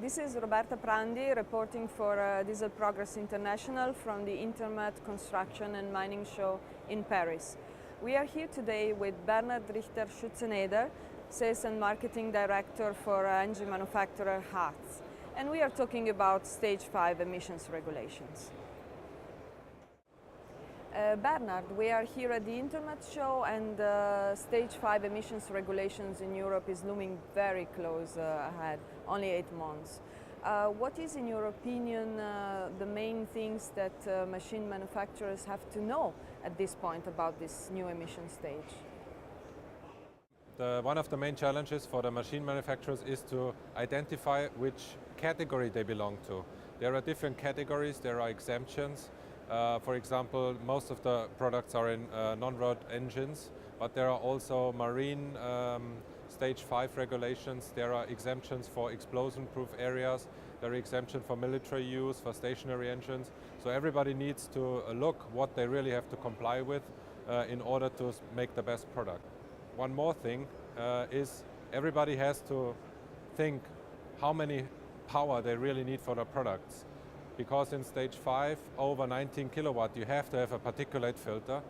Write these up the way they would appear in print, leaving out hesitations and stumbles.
This is Roberta Prandi reporting for Diesel Progress International from the Intermat Construction and Mining Show in Paris. We are here today with Bernhard Richter-Schuetzeneder, Sales and Marketing Director for engine manufacturer Hatz, and we are talking about Stage 5 emissions regulations. Bernhard, we are here at the Intermat show, and Stage 5 emissions regulations in Europe is looming very close ahead, only 8 months. What is, in your opinion, the main things that machine manufacturers have to know at this point about this new emission stage? One of the main challenges for the machine manufacturers is to identify which category they belong to. There are different categories, there are exemptions. For example, most of the products are in non-road engines, but there are also marine Stage 5 regulations. There are exemptions for explosion-proof areas. There are exemptions for military use, for stationary engines. So everybody needs to look what they really have to comply with in order to make the best product. One more thing is everybody has to think how many power they really need for the products. Because in Stage 5, over 19 kilowatt, you have to have a particulate filter.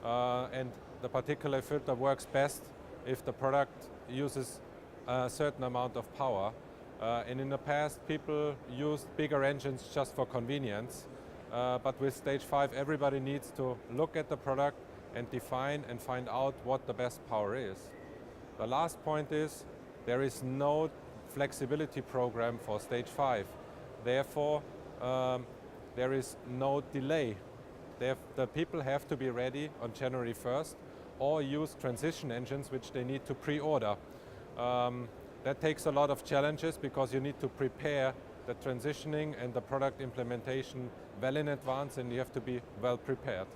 And the particulate filter works best if the product uses a certain amount of power. And in the past, people used bigger engines just for convenience. But with Stage 5, everybody needs to look at the product and define and find out what the best power is. The last point is there is no flexibility program for Stage 5. Therefore, there is no delay. The people have to be ready on January 1st or use transition engines which they need to pre-order. That takes a lot of challenges because you need to prepare the transitioning and the product implementation well in advance, and you have to be well prepared.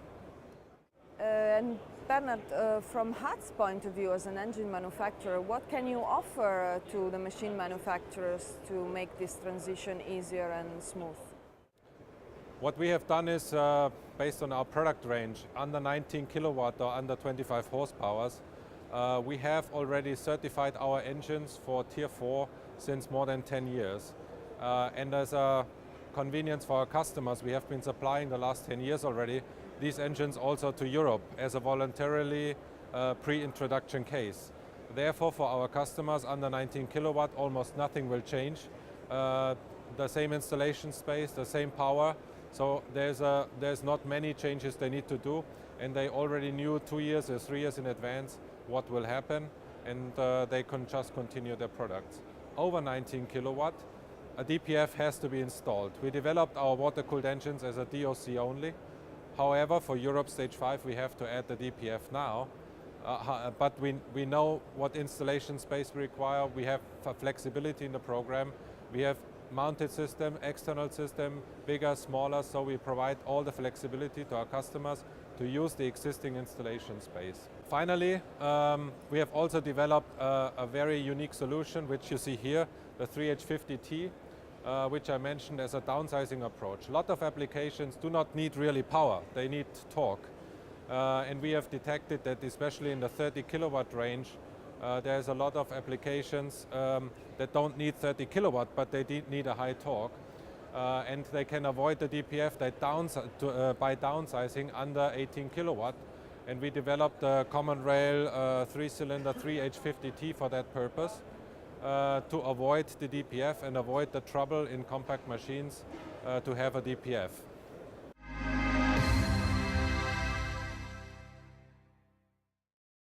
And Bernhard, from Hatz's point of view as an engine manufacturer, what can you offer to the machine manufacturers to make this transition easier and smooth? What we have done is, based on our product range, under 19 kilowatt or under 25 horsepower, we have already certified our engines for Tier 4 since more than 10 years. And as a convenience for our customers, we have been supplying the last 10 years already these engines also to Europe as a voluntarily pre-introduction case. Therefore, for our customers under 19 kilowatt, almost nothing will change. The same installation space, the same power. So there's not many changes they need to do, and they already knew 2 years or 3 years in advance what will happen, and they can just continue their products. Over 19 kilowatt, a DPF has to be installed. We developed our water-cooled engines as a DOC only. However, for Europe Stage 5, we have to add the DPF now, but we know what installation space we require. We have flexibility in the program. We have mounted system, external system, bigger, smaller, so we provide all the flexibility to our customers to use the existing installation space. Finally, we have also developed a very unique solution, which you see here, the 3H50T, which I mentioned as a downsizing approach. A lot of applications do not need really power, they need torque. And we have detected that especially in the 30 kilowatt range, there's a lot of applications that don't need 30 kilowatt, but they need a high torque. And they can avoid the DPF by downsizing under 18 kilowatt. And we developed the common rail 3-cylinder 3H50T for that purpose, to avoid the DPF and avoid the trouble in compact machines to have a DPF.